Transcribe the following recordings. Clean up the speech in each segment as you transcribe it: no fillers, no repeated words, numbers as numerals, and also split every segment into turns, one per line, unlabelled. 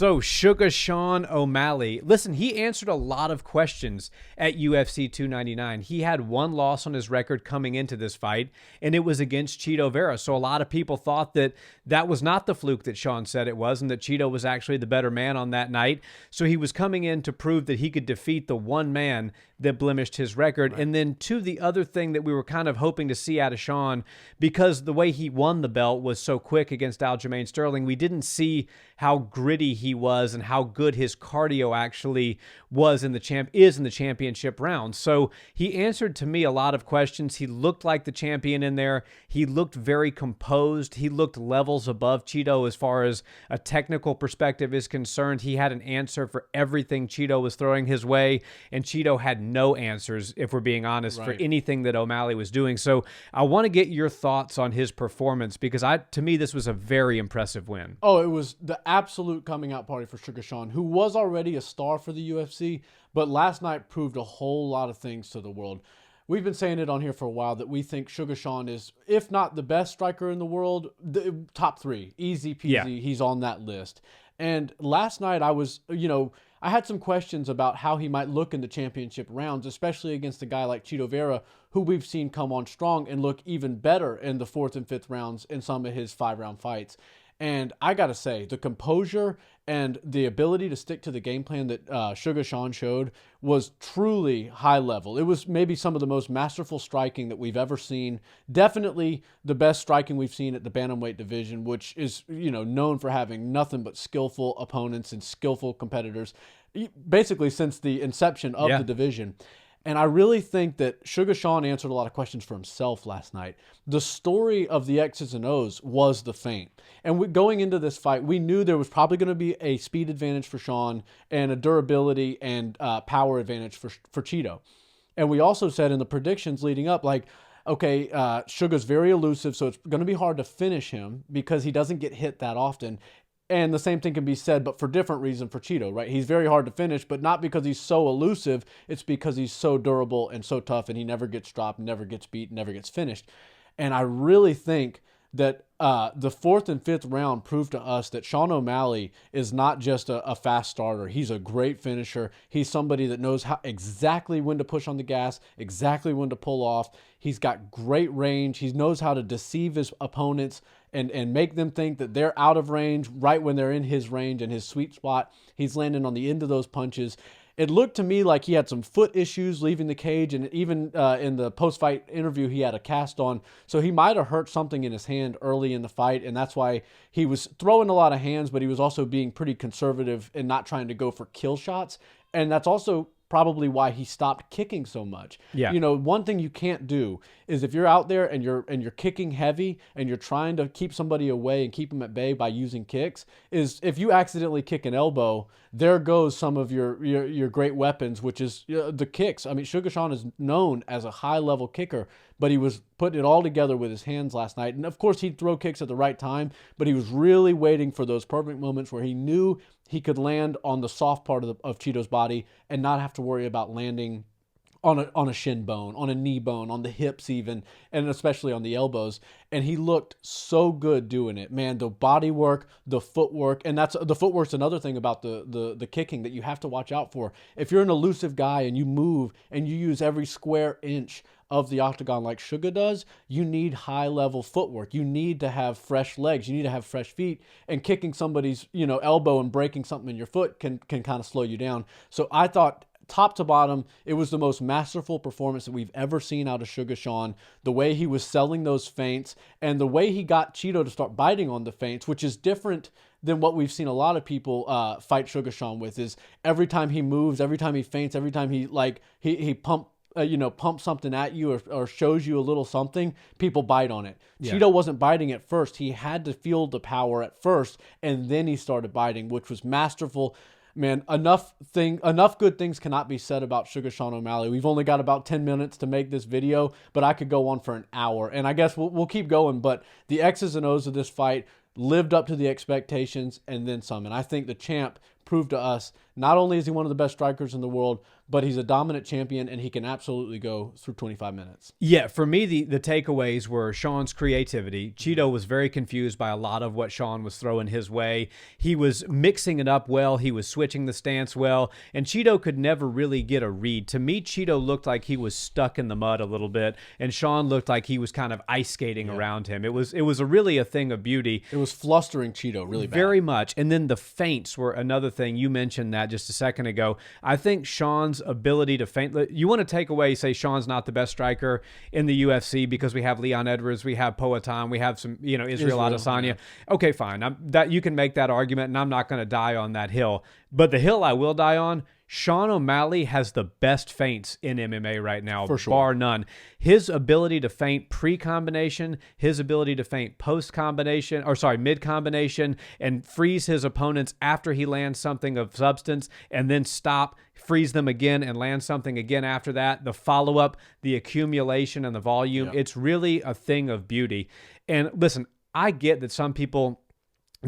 So, Suga Sean O'Malley, listen, he answered a lot of questions at UFC 299. He had one loss on his record coming into this fight, and it was against Chito Vera. So a lot of people thought that that was not the fluke that Sean said it was, and that Chito was actually the better man on that night. So he was coming in to prove that he could defeat the one man that blemished his record. Right. And then the other thing that we were kind of hoping to see out of Sean, because the way he won the belt was so quick against Aljamain Sterling, we didn't see how gritty he was and how good his cardio actually was in the championship round. So he answered to me a lot of questions. He looked like the champion in there. He looked very composed. He looked levels above Chito as far as a technical perspective is concerned. He had an answer for everything Chito was throwing his way, and Chito had no answers, if we're being honest, for anything that O'Malley was doing. So I want to get your thoughts on his performance, because to me, this was a very impressive win.
Oh, it was the absolute coming out party for Suga Sean, who was already a star for the UFC, but last night proved a whole lot of things to the world. We've been saying it on here for a while that we think Suga Sean is, if not the best striker in the world, the top three. Easy peasy, yeah. He's on that list. And last night I had some questions about how he might look in the championship rounds, especially against a guy like Chito Vera, who we've seen come on strong and look even better in the 4th and 5th rounds in some of his 5-round fights. And I got to say, the composure and the ability to stick to the game plan that Suga Sean showed was truly high level. It was maybe some of the most masterful striking that we've ever seen. Definitely the best striking we've seen at the bantamweight division, which is, known for having nothing but skillful opponents and skillful competitors, basically since the inception of the division. And I really think that Suga Sean answered a lot of questions for himself last night. The story of the X's and O's was the feint. And going into this fight, we knew there was probably going to be a speed advantage for Sean and a durability and power advantage for Chito. And we also said in the predictions leading up, okay, Suga's very elusive, so it's going to be hard to finish him because he doesn't get hit that often. And the same thing can be said, but for different reason for Chito, right? He's very hard to finish, but not because he's so elusive. It's because he's so durable and so tough, and he never gets dropped, never gets beat, never gets finished. And I really think that the 4th and 5th round proved to us that Sean O'Malley is not just a fast starter. He's a great finisher. He's somebody that knows exactly when to push on the gas, exactly when to pull off. He's got great range. He knows how to deceive his opponents and make them think that they're out of range right when they're in his range and his sweet spot. He's landing on the end of those punches. It looked to me like he had some foot issues leaving the cage, and even in the post-fight interview, he had a cast on. So he might have hurt something in his hand early in the fight, and that's why he was throwing a lot of hands, but he was also being pretty conservative and not trying to go for kill shots. And that's also probably why he stopped kicking so much. Yeah. One thing you can't do is if you're out there and you're kicking heavy and you're trying to keep somebody away and keep them at bay by using kicks, is if you accidentally kick an elbow, there goes some of your great weapons, which is the kicks. I mean, Suga Sean is known as a high-level kicker, but he was putting it all together with his hands last night. And, of course, he'd throw kicks at the right time, but he was really waiting for those perfect moments where he knew he could land on the soft part of Chito's body and not have to worry about landing on a shin bone, on a knee bone, on the hips even, and especially on the elbows. And he looked so good doing it, man. The body work, the footwork, and the footwork's another thing about the kicking that you have to watch out for. If you're an elusive guy and you move and you use every square inch of the octagon like Suga does, you need high-level footwork. You need to have fresh legs. You need to have fresh feet. And kicking somebody's elbow and breaking something in your foot can kind of slow you down. So I thought, top to bottom, it was the most masterful performance that we've ever seen out of Suga Sean. The way he was selling those feints and the way he got Chito to start biting on the feints, which is different than what we've seen a lot of people fight Suga Sean with, is every time he moves, every time he feints, every time he pumps something at you or shows you a little something, people bite on it. Yeah. Chito wasn't biting at first. He had to feel the power at first, and then he started biting, which was masterful. Man, enough good things cannot be said about Suga Sean O'Malley. We've only got about 10 minutes to make this video, but I could go on for an hour, and I guess we'll keep going. But the X's and O's of this fight lived up to the expectations and then some. And I think the champ proved to us not only is he one of the best strikers in the world, but he's a dominant champion, and he can absolutely go through 25 minutes.
Yeah, for me, the takeaways were Sean's creativity. Chito was very confused by a lot of what Sean was throwing his way. He was mixing it up well. He was switching the stance well, and Chito could never really get a read. To me, Chito looked like he was stuck in the mud a little bit, and Sean looked like he was kind of ice skating around him. It was really a thing of beauty.
It was flustering Chito really bad.
Very much. And then the feints were another thing. You mentioned that just a second ago. I think Sean's ability to feint. You want to take away, say Sean's not the best striker in the UFC because we have Leon Edwards, we have Poatan, we have some, Israel Adesanya. Yeah. Okay, fine. That you can make that argument, and I'm not going to die on that hill. But the hill I will die on, Sean O'Malley has the best feints in MMA right now,
for sure,
bar none. His ability to feint pre-combination, his ability to feint post-combination, mid-combination, and freeze his opponents after he lands something of substance, and then stop, freeze them again, and land something again after that. The follow-up, the accumulation, and the volume, it's really a thing of beauty. And listen, I get that some people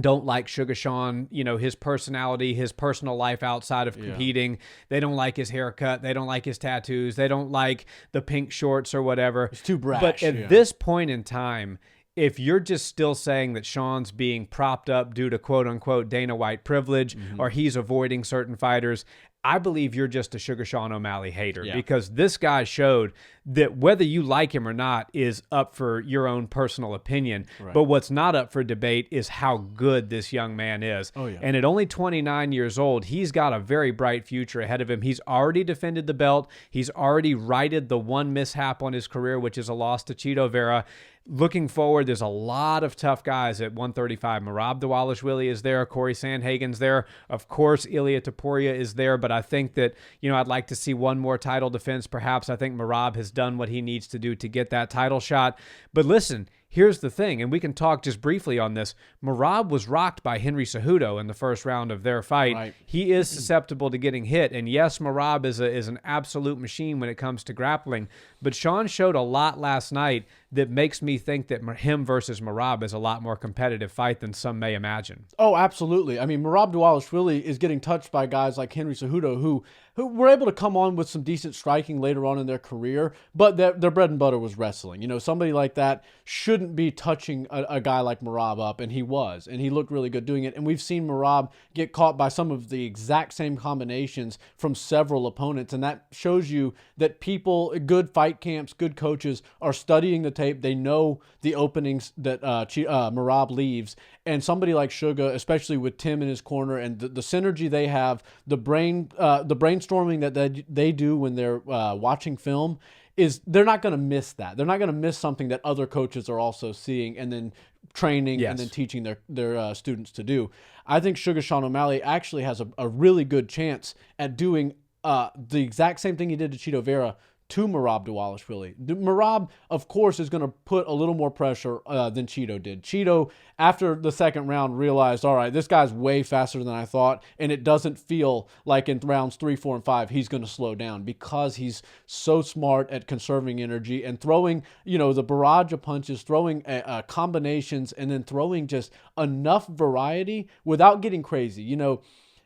don't like Suga Sean, his personality, his personal life outside of competing. They don't like his haircut. They don't like his tattoos. They don't like the pink shorts or whatever.
It's too brash.
But at this point in time, if you're just still saying that Sean's being propped up due to quote-unquote Dana White privilege, or he's avoiding certain fighters, I believe you're just a Suga Sean O'Malley hater, because this guy showed that whether you like him or not is up for your own personal opinion. Right. But what's not up for debate is how good this young man is.
Oh, yeah.
And at only 29 years old, he's got a very bright future ahead of him. He's already defended the belt. He's already righted the one mishap on his career, which is a loss to Chito Vera. Looking forward, there's a lot of tough guys at 135. Merab Dvalishvili is there. Corey Sandhagen's there. Of course, Ilia Topuria is there. But I think that, I'd like to see one more title defense. Perhaps I think Merab has done what he needs to do to get that title shot. But listen, here's the thing, and we can talk just briefly on this. Merab was rocked by Henry Cejudo in the first round of their fight.
Right.
He is susceptible to getting hit, and yes, Merab is an absolute machine when it comes to grappling, but Sean showed a lot last night that makes me think that him versus Merab is a lot more competitive fight than some may imagine.
Oh, absolutely. I mean, Merab Dvalishvili is getting touched by guys like Henry Cejudo who were able to come on with some decent striking later on in their career, but their bread and butter was wrestling. Somebody like that shouldn't be touching a guy like Merab up, and he was, and he looked really good doing it. And we've seen Merab get caught by some of the exact same combinations from several opponents, and that shows you that people, good fight camps, good coaches are studying the tape. They know the openings that Merab leaves, and somebody like Suga, especially with Tim in his corner and the synergy they have, the brainstorming that they do when they're watching film, is they're not going to miss that. They're not going to miss something that other coaches are also seeing and then training and then teaching their students to do. I think Suga Sean O'Malley actually has a really good chance at doing the exact same thing he did to Chito Vera to Merab Dvalishvili. Merab, of course, is going to put a little more pressure than Chito did. Chito, after the second round, realized, all right, this guy's way faster than I thought, and it doesn't feel like in rounds 3, 4, and 5 he's going to slow down because he's so smart at conserving energy and throwing, the barrage of punches, throwing combinations, and then throwing just enough variety without getting crazy.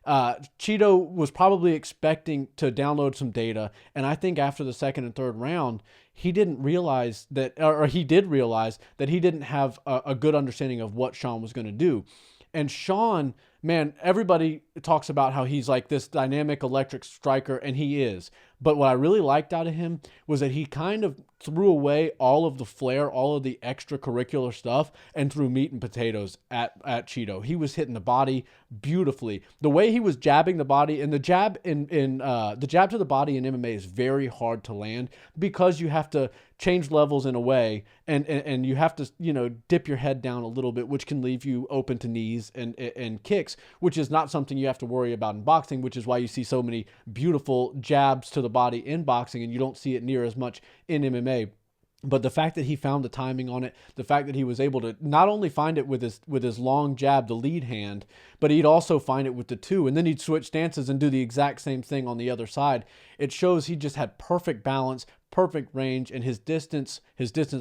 Chito was probably expecting to download some data, and I think after the second and third round, he didn't realize that, or he did realize that he didn't have a good understanding of what Sean was going to do. And Sean, man, everybody talks about how he's like this dynamic electric striker, and he is. But what I really liked out of him was that he kind of threw away all of the flair, all of the extracurricular stuff, and threw meat and potatoes at Chito. He was hitting the body beautifully. The way he was jabbing the body, and the jab the jab to the body in MMA is very hard to land because you have to change levels in a way, and you have to dip your head down a little bit, which can leave you open to knees and kicks, which is not something you have to worry about in boxing, which is why you see so many beautiful jabs to the body in boxing, and you don't see it near as much in MMA. But the fact that he found the timing on it, the fact that he was able to not only find it with his long jab, the lead hand, but he'd also find it with the two, and then he'd switch stances and do the exact same thing on the other side. It shows he just had perfect balance, perfect range, and his distance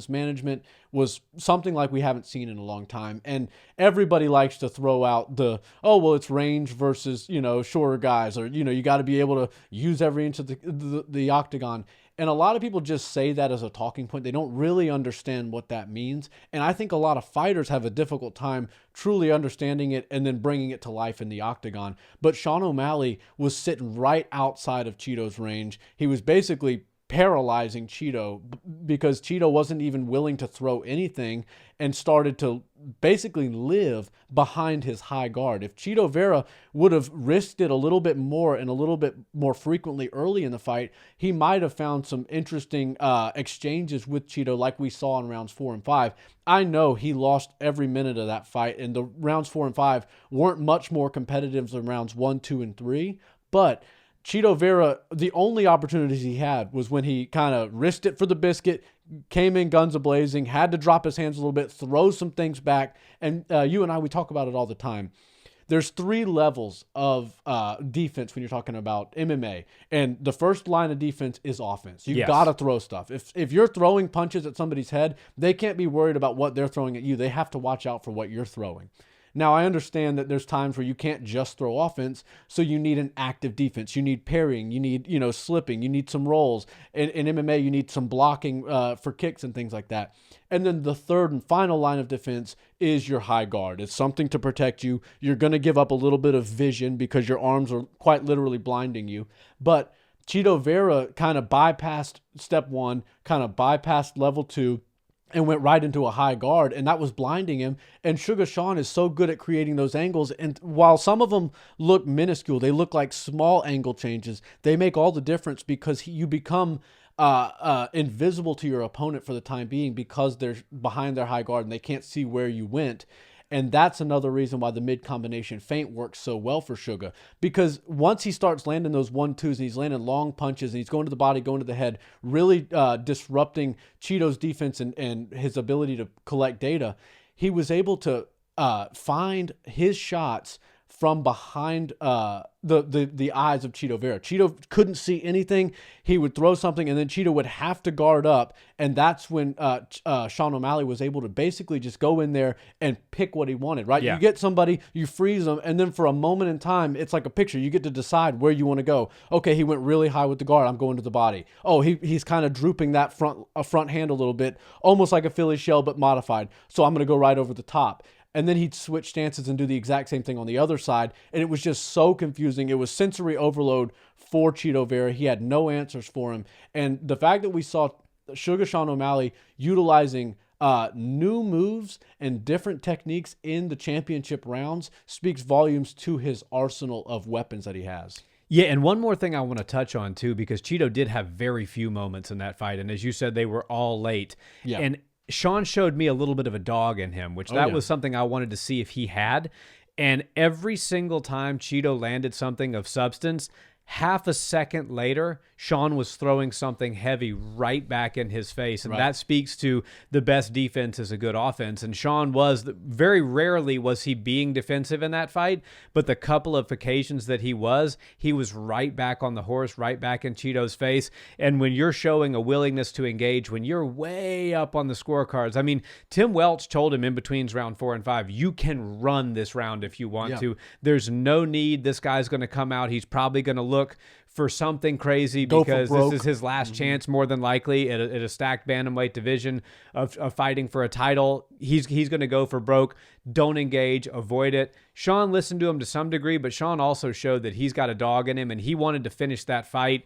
management was something like we haven't seen in a long time. And everybody likes to throw out the, oh, well, it's range versus, shorter guys, or, you got to be able to use every inch of the octagon. And a lot of people just say that as a talking point. They don't really understand what that means. And I think a lot of fighters have a difficult time truly understanding it and then bringing it to life in the octagon. But Sean O'Malley was sitting right outside of Chito's range. He was basically paralyzing Chito because Chito wasn't even willing to throw anything and started to basically live behind his high guard. If Chito Vera would have risked it a little bit more and a little bit more frequently early in the fight, he might have found some interesting exchanges with Chito like we saw in rounds 4 and 5. I know he lost every minute of that fight, and the rounds 4 and 5 weren't much more competitive than rounds 1, 2, and 3, but Chito Vera, the only opportunities he had was when he kind of risked it for the biscuit, came in guns a-blazing, had to drop his hands a little bit, throw some things back. And you and I, we talk about it all the time. There's 3 levels of defense when you're talking about MMA. And the first line of defense is offense. You've got to throw stuff. If you're throwing punches at somebody's head, they can't be worried about what they're throwing at you. They have to watch out for what you're throwing. Now, I understand that there's times where you can't just throw offense, so you need an active defense. You need parrying. You need, slipping. You need some rolls. In MMA, you need some blocking for kicks and things like that. And then the third and final line of defense is your high guard. It's something to protect you. You're going to give up a little bit of vision because your arms are quite literally blinding you. But Chito Vera kind of bypassed step 1, kind of bypassed level 2, and went right into a high guard, and that was blinding him. And Suga Sean is so good at creating those angles, and while some of them look minuscule, they look like small angle changes, they make all the difference because you become invisible to your opponent for the time being because they're behind their high guard and they can't see where you went. And that's another reason why the mid-combination feint works so well for Suga. Because once he starts landing those 1-2s and he's landing long punches and he's going to the body, going to the head, really disrupting Chito's defense and his ability to collect data, he was able to find his shots from behind the eyes of Chito Vera. Chito couldn't see anything. He would throw something, and then Chito would have to guard up, and that's when Sean O'Malley was able to basically just go in there and pick what he wanted, right? Yeah. You get somebody, you freeze them, and then for a moment in time, it's like a picture. You get to decide where you want to go. Okay, he went really high with the guard. I'm going to the body. Oh, he's kind of drooping that front hand a little bit, almost like a Philly shell, but modified. So I'm going to go right over the top. And then he'd switch stances and do the exact same thing on the other side. And it was just so confusing. It was sensory overload for Chito Vera. He had no answers for him. And the fact that we saw Suga Sean O'Malley utilizing new moves and different techniques in the championship rounds speaks volumes to his arsenal of weapons that he has.
Yeah, and one more thing I want to touch on, too, because Chito did have very few moments in that fight. And as you said, they were all late. Yeah. And Sean showed me a little bit of a dog in him, which was something I wanted to see if he had. And every single time Chito landed something of substance, half a second later, Sean was throwing something heavy right back in his face. And that speaks to the best defense is a good offense. And Sean very rarely was he being defensive in that fight, but the couple of occasions that he was right back on the horse, right back in Chito's face. And when you're showing a willingness to engage, when you're way up on the scorecards, I mean, Tim Welch told him in between round 4 and 5, you can run this round if you want to. There's no need. This guy's going to come out. He's probably going to look for something crazy because this is his last chance, more than likely, at a stacked bantamweight division of fighting for a title. He's going to go for broke. Don't engage. Avoid it. Sean listened to him to some degree, but Sean also showed that he's got a dog in him, and he wanted to finish that fight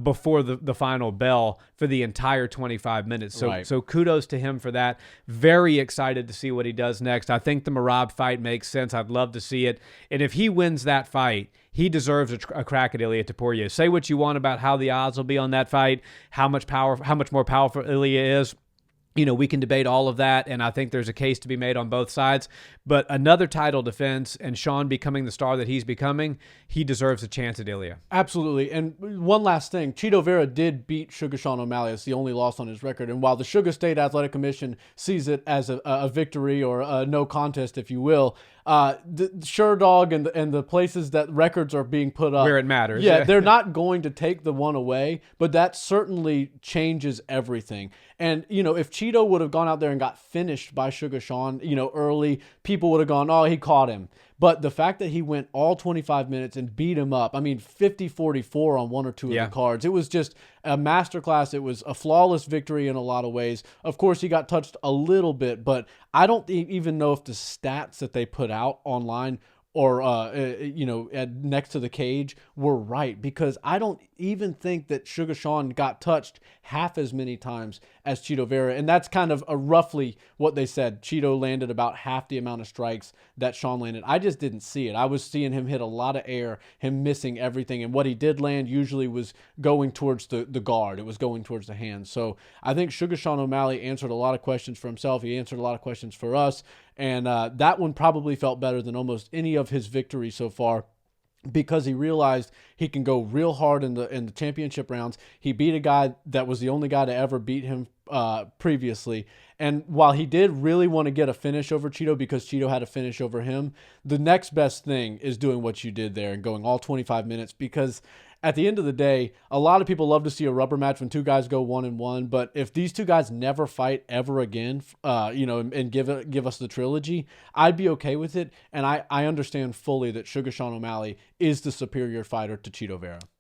before the final bell for the entire 25 minutes. So kudos to him for that. Very excited to see what he does next. I think the Merab fight makes sense. I'd love to see it. And if he wins that fight, he deserves a crack at Ilia Topuria. Say what you want about how the odds will be on that fight, how much more powerful Ilia is. we can debate all of that, and I think there's a case to be made on both sides. But another title defense and Sean becoming the star that he's becoming, he deserves a chance at Ilia.
Absolutely. And one last thing, Chito Vera did beat Suga Sean O'Malley. It's the only loss on his record. And while the Sugar State Athletic Commission sees it as a victory or a no contest, if you will, the Sherdog and the places that records are being put up,
where it matters,
they're not going to take the one away, but that certainly changes everything. And if Chito would have gone out there and got finished by Suga Sean early, people would have gone, oh, he caught him. But the fact that he went all 25 minutes and beat him up, 50-44 on one or two of the cards, it was just a masterclass. It was a flawless victory in a lot of ways. Of course, he got touched a little bit, but I don't even know if the stats that they put out online or next to the cage were right, because I don't even think that Suga Sean got touched half as many times as Chito Vera, and that's kind of roughly what they said. Chito landed about half the amount of strikes that Sean landed. I just didn't see it. I was seeing him hit a lot of air, him missing everything, and what he did land usually was going towards the guard. It was going towards the hands. So I think Suga Sean O'Malley answered a lot of questions for himself. He answered a lot of questions for us. And that one probably felt better than almost any of his victories so far, because he realized he can go real hard in the championship rounds. He beat a guy that was the only guy to ever beat him previously. And while he did really want to get a finish over Chito because Chito had a finish over him, the next best thing is doing what you did there and going all 25 minutes, because at the end of the day, a lot of people love to see a rubber match when two guys go 1-1. But if these two guys never fight ever again, and give us the trilogy, I'd be okay with it. And I understand fully that Suga Sean O'Malley is the superior fighter to Chito Vera.